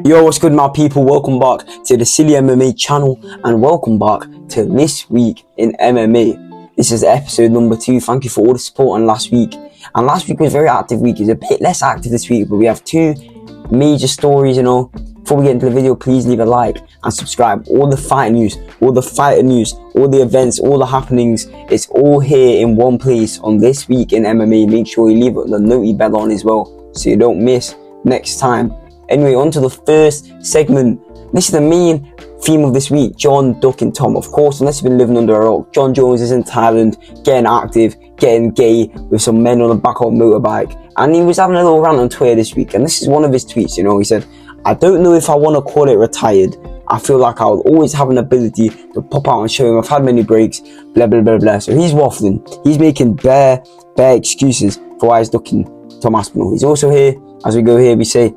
Yo, what's good my people? Welcome back to the SillyMMA channel and welcome back to This Week in MMA. This is episode number 2. Thank you for all the support on last week. And last week was a very active week. It's a bit less active this week, but we have 2 major stories, Before we get into the video, please leave a like and subscribe. All the fight news, all the fighter news, all the events, all the happenings, it's all here in one place on This Week in MMA. Make sure you leave the noti bell on as well so you don't miss next time. Anyway, on to the first segment. This is the main theme of this week, John, Duck and Tom. Of course, unless you've been living under a rock, Jon Jones is in Thailand, getting active, getting gay with some men on the back of a motorbike. And he was having a little rant on Twitter this week. And this is one of his tweets, he said, I don't know if I want to call it retired. I feel like I'll always have an ability to pop out and show him I've had many breaks, blah, blah, blah, blah. So he's waffling. He's making bare excuses for why he's ducking Tom Aspinall. He's also here, as we go here, we say,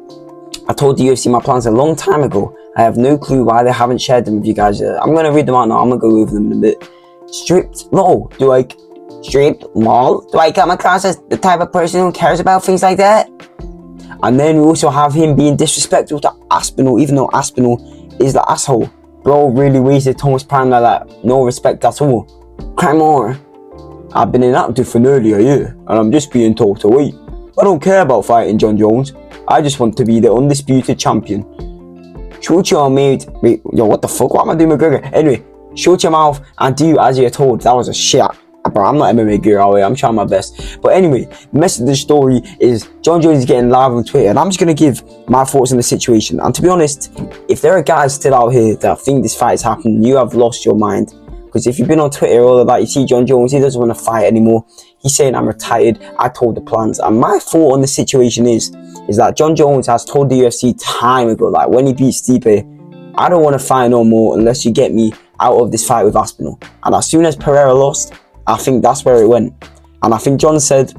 I told the UFC my plans a long time ago. I have no clue why they haven't shared them with you guys yet. I'm going to read them out now. I'm going to go over them in a bit. Stripped law. Stripped law? Do I come across as the type of person who cares about things like that? And then we also have him being disrespectful to Aspinall, even though Aspinall is the asshole. Bro really wasted Thomas Prime like that. No respect at all. Crime on. I've been inactive for nearly a year, and I'm just being told to wait. I don't care about fighting Jon Jones. I just want to be the undisputed champion. Shut your mouth. Wait, yo, what the fuck? What am I doing, McGregor? Anyway, shut your mouth and do as you're told. That was a shit. Bro, I'm not MMA gear away. I'm trying my best. But anyway, the message of the story is Jon Jones is getting live on Twitter, and I'm just going to give my thoughts on the situation. And to be honest, if there are guys still out here that think this fight is happening, you have lost your mind. Because if you've been on Twitter all of that, you see Jon Jones, he doesn't want to fight anymore. He's saying, I'm retired. I told the plans. And my thought on the situation is that Jon Jones has told the UFC time ago, like when he beat Stipe, I don't want to fight no more unless you get me out of this fight with Aspinall. And as soon as Pereira lost, I think that's where it went. And I think Jon said,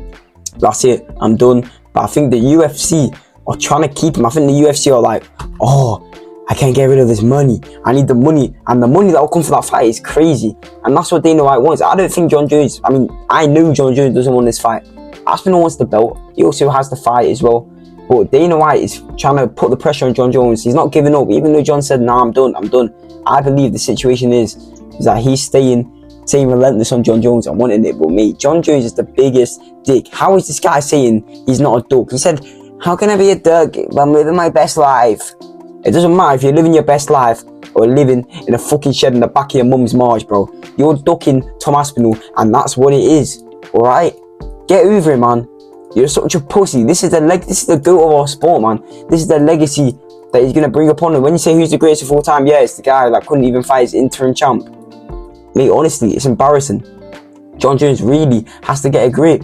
that's it, I'm done. But I think the UFC are trying to keep him. I think the UFC are like, oh, I can't get rid of this money. I need the money. And the money that will come for that fight is crazy. And that's what Dana White wants. I don't think Jon Jones, I know Jon Jones doesn't want this fight. Aspinall wants the belt. He also has the fight as well. But Dana White is trying to put the pressure on Jon Jones. He's not giving up. Even though Jon said, nah, I'm done. I believe the situation is that he's staying relentless on Jon Jones and wanting it. But mate, Jon Jones is the biggest dick. How is this guy saying he's not a duck? He said, how can I be a duck if I'm living my best life? It doesn't matter if you're living your best life or living in a fucking shed in the back of your mum's marge, bro. You're ducking Tom Aspinall, and that's what it is. Alright? Get over it, man. You're such a pussy. This is the goat of our sport, man. This is the legacy that he's gonna bring upon him. When you say who's the greatest of all time, yeah, it's the guy that couldn't even fight his interim champ. Mate, honestly, it's embarrassing. Jon Jones really has to get a grip.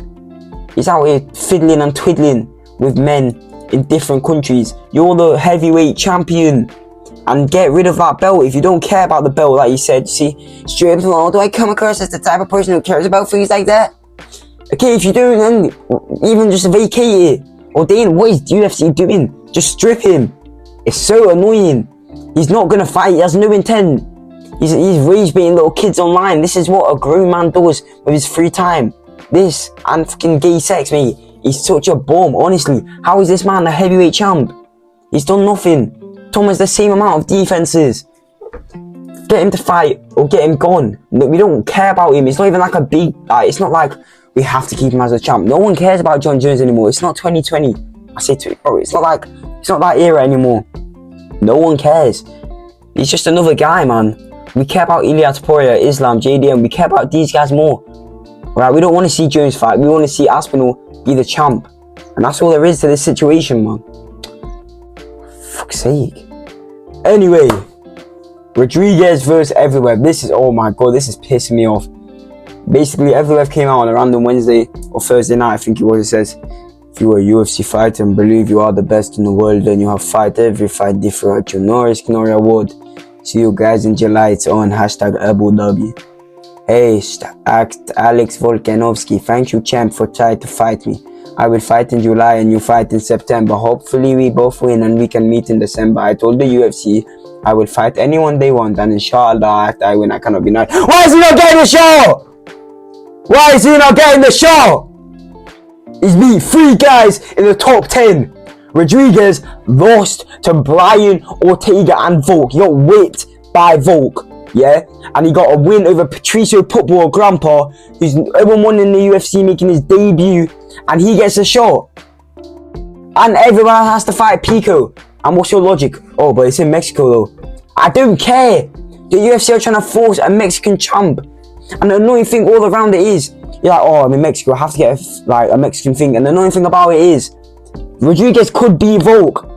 He's out here fiddling and twiddling with men in different countries. You're the heavyweight champion, and get rid of that belt if you don't care about the belt, like you said. See, straight up, do I come across as the type of person who cares about things like that? Okay, if you don't, then even just vacate it. Or Dane, what is UFC doing? Just strip him. It's so annoying. He's not gonna fight. He has no intent. He's rage baiting little kids online. This is what a grown man does with his free time. This and fucking gay sex, mate. He's such a bum, honestly. How is this man a heavyweight champ? He's done nothing. Tom has the same amount of defenses. Get him to fight or get him gone. We don't care about him. It's not even like a big... it's not like we have to keep him as a champ. No one cares about Jon Jones anymore. It's not 2020. I say to it, bro, it's not that era anymore. No one cares. He's just another guy, man. We care about Topuria, Islam, JDM. We care about these guys more. Right? We don't want to see Jones fight. We want to see Aspinall be the champ. And that's all there is to this situation, man. Fuck's sake. Anyway, Rodriguez versus Evloev. This is, oh my god, this is pissing me off. Basically, Evloev came out on a random Wednesday or Thursday night, I think it was. It says, if you are a UFC fighter and believe you are the best in the world, then you have fight every fight different. You Norris Knorri Award. See you guys in July. It's on #AbuDhabi. Hey, Alex Volkanovski. Thank you, champ, for trying to fight me. I will fight in July and you fight in September. Hopefully we both win and we can meet in December. I told the UFC I will fight anyone they want, and inshallah after I win I cannot be nice. Why is he not getting the show? Why is he not getting the show? He's beat 3 guys in the top 10. Rodriguez lost to Brian Ortega and Volk. He got whipped by Volk, yeah? And he got a win over Patricio Pitbull Grandpa, who's number one in the UFC, making his debut, and he gets a shot. And everyone has to fight Pico. And what's your logic? Oh, but it's in Mexico though. I don't care. The UFC are trying to force a Mexican champ. And the annoying thing all around it is, you're like, oh, I'm in Mexico, I have to get a Mexican thing. And the annoying thing about it is, Rodriguez could be Volk,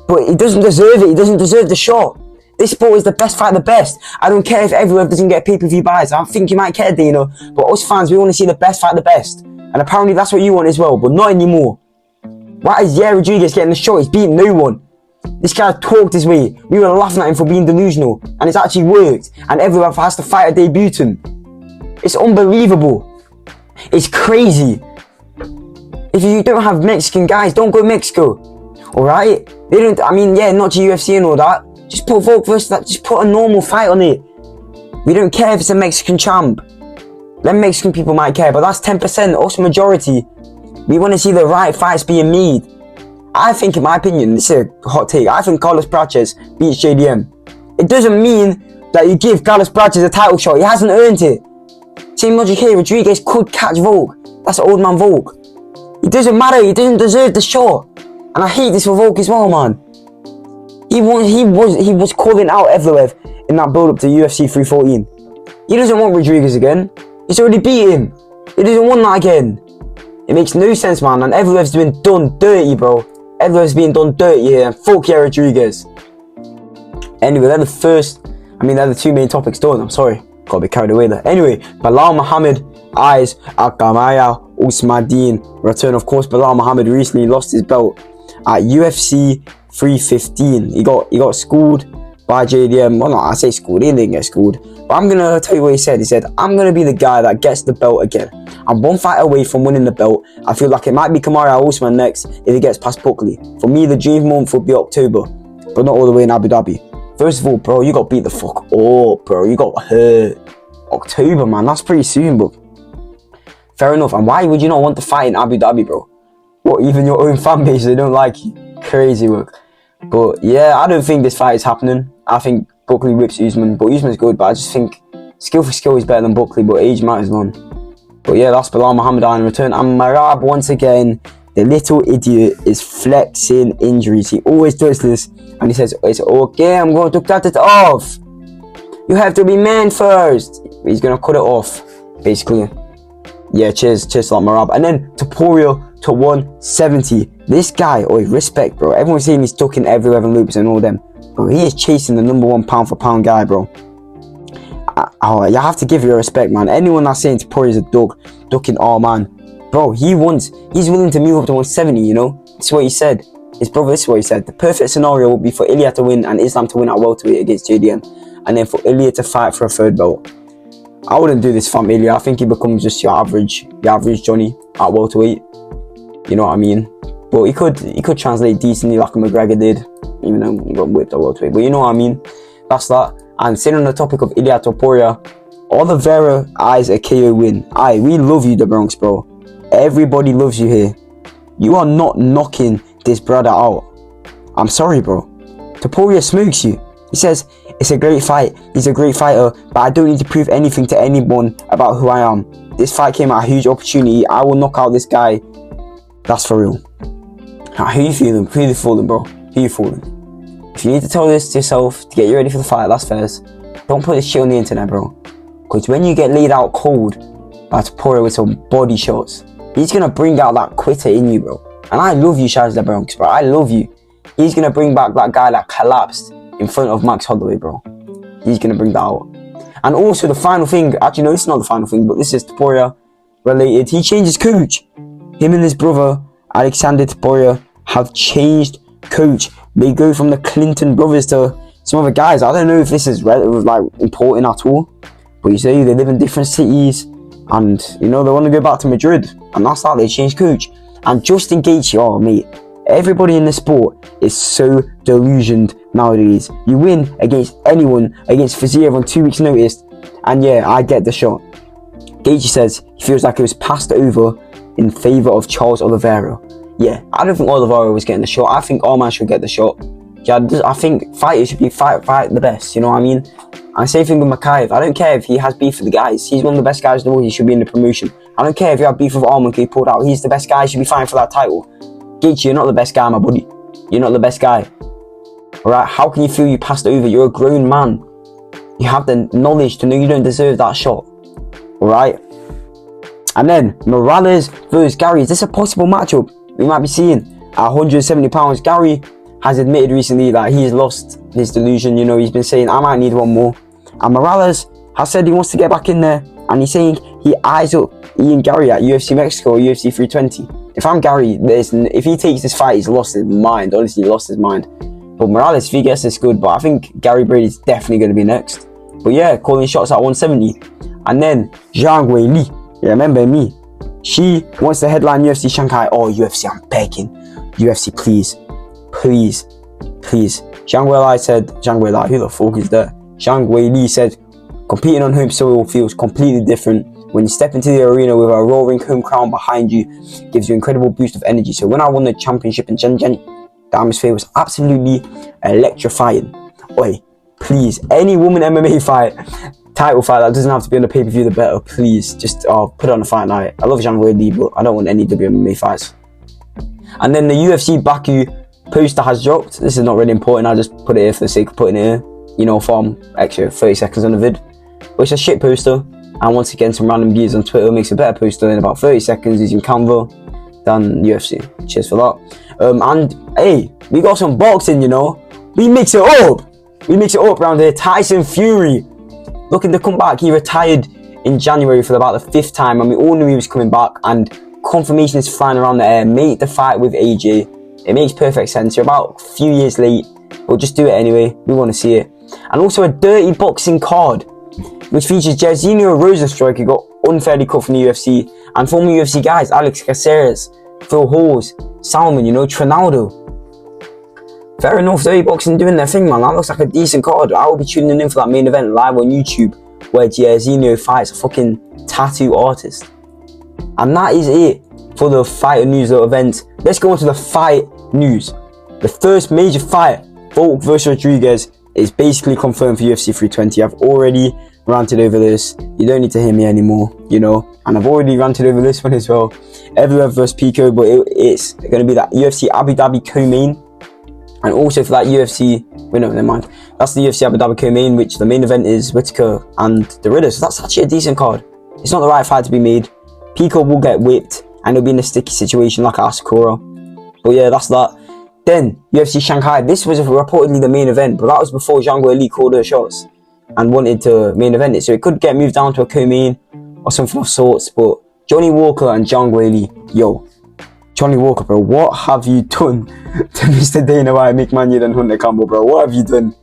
but he doesn't deserve it. He doesn't deserve the shot. This sport is the best fight the best. I don't care if Evloev doesn't get pay-per-view buys. I think you might care, Dino. But us fans, we want to see the best fight the best. And apparently that's what you want as well, but not anymore. Why is Rodriguez getting the shot? He's beating no one. This guy talked his way. We were laughing at him for being delusional. And it's actually worked. And Evloev has to fight a debutant. It's unbelievable. It's crazy. If you don't have Mexican guys, don't go Mexico. Alright? They don't, I mean, yeah, not to UFC and all that. Just put Volk versus that. Just put a normal fight on it. We don't care if it's a Mexican champ. Them Mexican people might care, but that's 10%. Us majority. We want to see the right fights being made. I think, in my opinion, this is a hot take, I think Carlos Praches beats JDM. It doesn't mean that you give Carlos Praches a title shot. He hasn't earned it. Same logic here. Rodriguez could catch Volk. That's old man Volk. It doesn't matter. He doesn't deserve the shot. And I hate this for Volk as well, man. He was calling out Evloev in that build-up to UFC 314. He doesn't want Rodriguez again. He's already beat him. He doesn't want that again. It makes no sense, man. And Evloev's been done dirty, bro. Evloev's being done dirty here. And fuck yeah, Rodriguez. Anyway, they're the two main topics done. I'm sorry. Got a bit carried away there. Anyway, Belal Muhammad eyes Akamaya Usman. Return, of course. Belal Muhammad recently lost his belt at UFC 315. He got schooled by JDM. Well, no, I say schooled. He didn't get schooled. But I'm gonna tell you what he said. He said, I'm gonna be the guy that gets the belt again. I'm one fight away from winning the belt. I feel like it might be Kamaru Usman next if he gets past Buckley. For me, the dream month would be October, but not all the way in Abu Dhabi. First of all, bro, you got beat the fuck up, bro. You got hurt. October, man. That's pretty soon, but fair enough. And why would you not want to fight in Abu Dhabi, bro? What, even your own fan base, they don't like you? Crazy work. But yeah, I don't think this fight is happening. I think Buckley whips Usman, but Usman's good, but I just think skill for skill is better than Buckley, but age matters, man. But yeah, that's Belal Muhammad in return. And Merab, once again, the little idiot, is flexing injuries. He always does this, and he says, it's okay, I'm going to cut it off. You have to be man first. He's going to cut it off, basically. Yeah, cheers to that, Merab. And then Topuria To 170. This guy, respect, bro. Everyone's saying he's ducking Evloev and Lupus and all them. Bro, he is chasing the number one pound for pound guy, bro. You have to give your respect, man. Anyone that's saying Topuria is a ducking, oh man. Bro, he's willing to move up to 170, you know? This is what he said. His brother, this is what he said. The perfect scenario would be for Ilya to win and Islam to win at welterweight against JDM. And then for Ilya to fight for a third belt. I wouldn't do this from Ilya. I think he becomes just your average Johnny at welterweight. You know what I mean? But he could translate decently like McGregor did. Even though he got whipped at welterweight. But you know what I mean? That's that. And staying on the topic of Ilya Topuria, Oliveira eyes a KO win. We love you, the Bronx, bro. Everybody loves you here. You are not knocking this brother out. I'm sorry, bro. Topuria smokes you. He says, it's a great fight. He's a great fighter, but I don't need to prove anything to anyone about who I am. This fight came at a huge opportunity. I will knock out this guy. That's for real. Who you feeling? Who you fooling, bro? Who you fooling? If you need to tell this to yourself to get you ready for the fight, that's first. Don't put this shit on the internet, bro. Because when you get laid out cold by Topuria with some body shots, he's going to bring out that quitter in you, bro. And I love you, Shaz the Bronx, bro. I love you. He's going to bring back that guy that collapsed in front of Max Holloway, bro. He's going to bring that out. And also the final thing, actually no, it's not the final thing, but this is Topuria related. He changed his coach. Him and his brother, Alexander Topuria, have changed coach. They go from the Clinton brothers to some other guys. I don't know if this is important at all, but you say they live in different cities, and you know they want to go back to Madrid, and that's how they change coach. And Justin Gaethje, oh mate, everybody in the sport is so delusioned nowadays. You win against anyone, against Fiziev on 2 weeks notice, and yeah, I get the shot. Gaethje says he feels like it was passed over in favour of Charles Oliveira. yeah, I don't think Oliveira was getting the shot. I think Allman should get the shot. Yeah, I think fighters should be fight the best, you know what I mean? And same thing with Makayev. I don't care if he has beef with the guys. He's one of the best guys in the world. He should be in the promotion. I don't care if you have beef with Allman, he pulled out. He's the best guy. He should be fighting for that title. Gaethje, you're not the best guy, my buddy. You're not the best guy. Alright, how can you feel you passed over? You're a grown man. You have the knowledge to know you don't deserve that shot. Alright? And then, Morales versus Garry. Is this a possible matchup we might be seeing at 170 pounds? Garry has admitted recently that he's lost his delusion. You know, he's been saying, I might need one more. And Morales has said he wants to get back in there. And he's saying he eyes up Ian Garry at UFC Mexico or UFC 320. If I'm Garry, if he takes this fight, he's lost his mind. Honestly, he lost his mind. But Morales, if he gets this, good. But I think Gary Brady's definitely going to be next. But yeah, calling shots at 170. And then Zhang Weili. You remember me? She wants to headline UFC Shanghai. Oh, UFC, I'm begging. UFC, please. Please. Please. Zhang Weili, who the fuck is that? Zhang Weili said, competing on home soil feels completely different. When you step into the arena with a roaring home crowd behind you, gives you an incredible boost of energy. So when I won the championship in Shenzhen, the atmosphere was absolutely electrifying. Oi, please, any woman MMA fight, title fight that doesn't have to be on the pay-per-view, the better. Please, just put it on a fight night. I love Zhang Weili, but I don't want any WMMA fights. And then the UFC Baku poster has dropped. This is not really important. I just put it here for the sake of putting it here. You know, for extra 30 seconds on the vid. But it's a shit poster. And once again, some random views on Twitter makes a better poster in about 30 seconds using Canva than UFC. Cheers for that. And hey, we got some boxing, you know. We mix it up. We mix it up around here. Tyson Fury looking to come back. He retired in January for about the 5th time, and we all knew he was coming back. And confirmation is flying around the air. Make the fight with AJ. It makes perfect sense. You're about a few years late, but just do it anyway. We want to see it. And also a dirty boxing card, which features Jairzinho Rosenstruik, who got unfairly cut from the UFC, and former UFC guys Alex Caceres, Phil Hawes, Salmon, you know, Trinaldo. Fair enough, dirty boxing doing their thing, man. That looks like a decent card. I will be tuning in for that main event live on YouTube, where Jairzinho fights a fucking tattoo artist. And that is it for the fighter news event. Let's go on to the fight news. The first major fight, Volk versus Rodriguez, is basically confirmed for UFC 320. I've already ranted over this. You don't need to hear me anymore, you know. And I've already ranted over this one as well. Evloev versus Pico, but it's going to be that UFC Abu Dhabi co-main. And also for that UFC, wait, no, never mind. That's the UFC Abu Dhabi co-main, which the main event is Whittaker and the Riddler. So that's actually a decent card. It's not the right fight to be made. Pico will get whipped and he'll be in a sticky situation like Asakura. But yeah, that's that. Then UFC Shanghai. This was reportedly the main event, but that was before Zhang Weili called her shots and wanted to main event it. So it could get moved down to a co-main or something of sorts. But Johnny Walker and Zhang Weili, yo, Johnny Walker, bro, what have you done to Mr. Dana White, McMahon, and Hunter Campbell, bro? What have you done?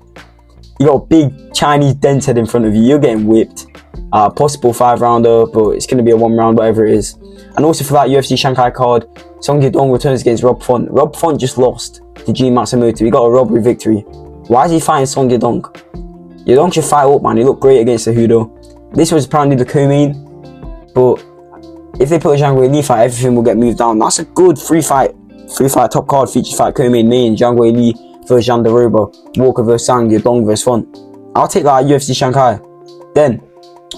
You got a big Chinese dent head in front of you. You're getting whipped. Possible 5-rounder, but it's going to be a 1-round, whatever it is. And also for that UFC Shanghai card, Song Yadong returns against Rob Font. Rob Font just lost to Gene Matsumoto. He got a robbery victory. Why is he fighting Song Yadong? Yadong should fight up, man. He looked great against Cejudo. This was apparently the co-main, but if they put a Zhang Weili fight, everything will get moved down. That's a good free fight top card, features fight co-main main, Zhang Weili versus Jan Daroba, Walker versus Sang, Yadong versus Font. I'll take that at UFC Shanghai. Then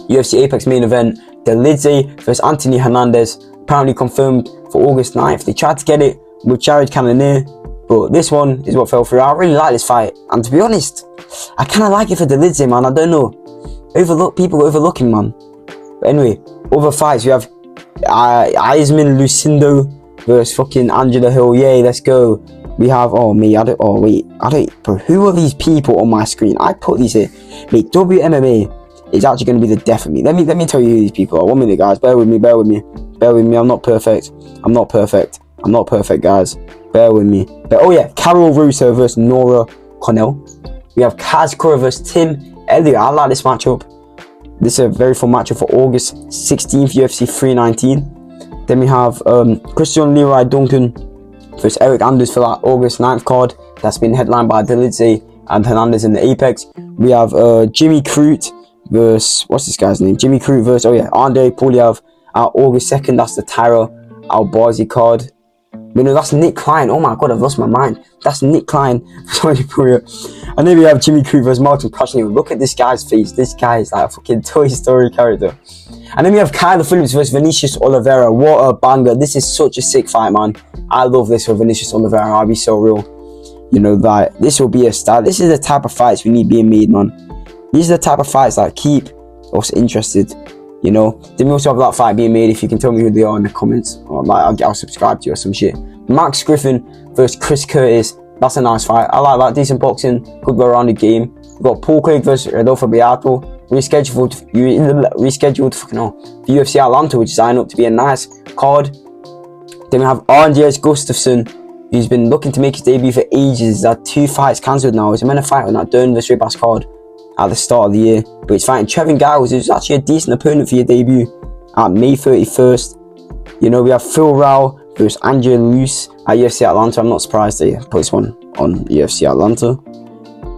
UFC Apex main event, Delidze versus Anthony Hernandez, apparently confirmed for August 9th. They tried to get it with Jared Cannonier, but this one is what fell through. I really like this fight, and to be honest, I kind of like it for Delidze, man. I don't know, people overlooking, man. But anyway, other fights, we have Eisman Lucindo versus fucking Angela Hill. Yay, let's go. We have, bro, who are these people on my screen? I put these here. Wait, WMMA is actually going to be the death of me. Let me tell you who these people are. 1 minute, guys. Bear with me. I'm not perfect, guys. Bear with me. But, oh yeah, Carol Russo versus Nora Connell. We have Kaz Kura versus Tim Elliott. I like this matchup. This is a very fun matchup for August 16th, UFC 319. Then we have Christian Leroy Duncan versus Eric Anders for that August 9th card. That's been headlined by Delidze and Hernandez in the Apex. We have Jimmy Crute versus, what's this guy's name? Jimmy Crute versus, Andrei Polyev at August 2nd. That's the Tyra Albazi card. You know, that's Nick Klein. Oh my god, I've lost my mind. That's Nick Klein. Topuria. And then we have Jimmy Crute versus Martin Krasniqi. Look at this guy's face. This guy is like a fucking Toy Story character. And then we have Kyler Phillips versus Vinicius Oliveira. What a banger. This is such a sick fight, man. I love this for Vinicius Oliveira. I'll be so real. You know, that this will be a start. This is the type of fights we need being made, man. These are the type of fights that keep us interested. You know, then we also have that fight being made. If you can tell me who they are in the comments, or like I'll subscribe to you or some shit. Max Griffin versus Chris Curtis. That's a nice fight. I like that. Decent boxing. Could go around the game. We've got Paul Craig versus Rodolfo Beato. Rescheduled for UFC Atlanta, which is lining up to be a nice card. Then we have Andreas Gustafsson, who's been looking to make his debut for ages. He's had 2 fights cancelled now. He's meant to fight on that Dern vs Ribas card at the start of the year, but he's fighting Trevin Giles, who's actually a decent opponent for your debut at May 31st. You know, we have Phil Rao versus Andrea Luce at UFC Atlanta. I'm not surprised they put this one on UFC Atlanta.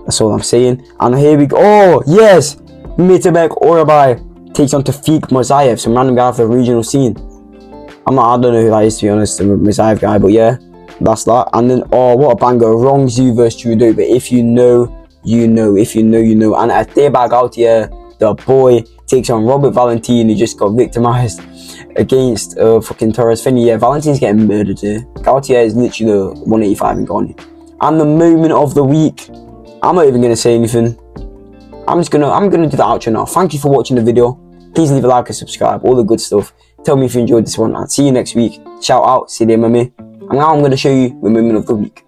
That's all I'm saying. And here we go. Oh, yes! Mitabek Orabai takes on Tafik Mozaev, some random guy off the regional scene. I don't know who that is, to be honest, the Mozaev guy, but yeah, that's that. And then, oh, what a banger. Rong Zhu versus Trudeau. But if you know, you know. If you know, you know. And at Gathje, the boy takes on Robert Valentin, who just got victimized against fucking Torres Finney. Yeah, Valentin's getting murdered here. Gathje is literally the 185 and gone. And the moment of the week. I'm not even gonna say anything. I'm gonna do the outro now. Thank you for watching the video. Please leave a like and subscribe. All the good stuff. Tell me if you enjoyed this one. I'll see you next week. Shout out, SillyMMA. And now I'm gonna show you the moment of the week.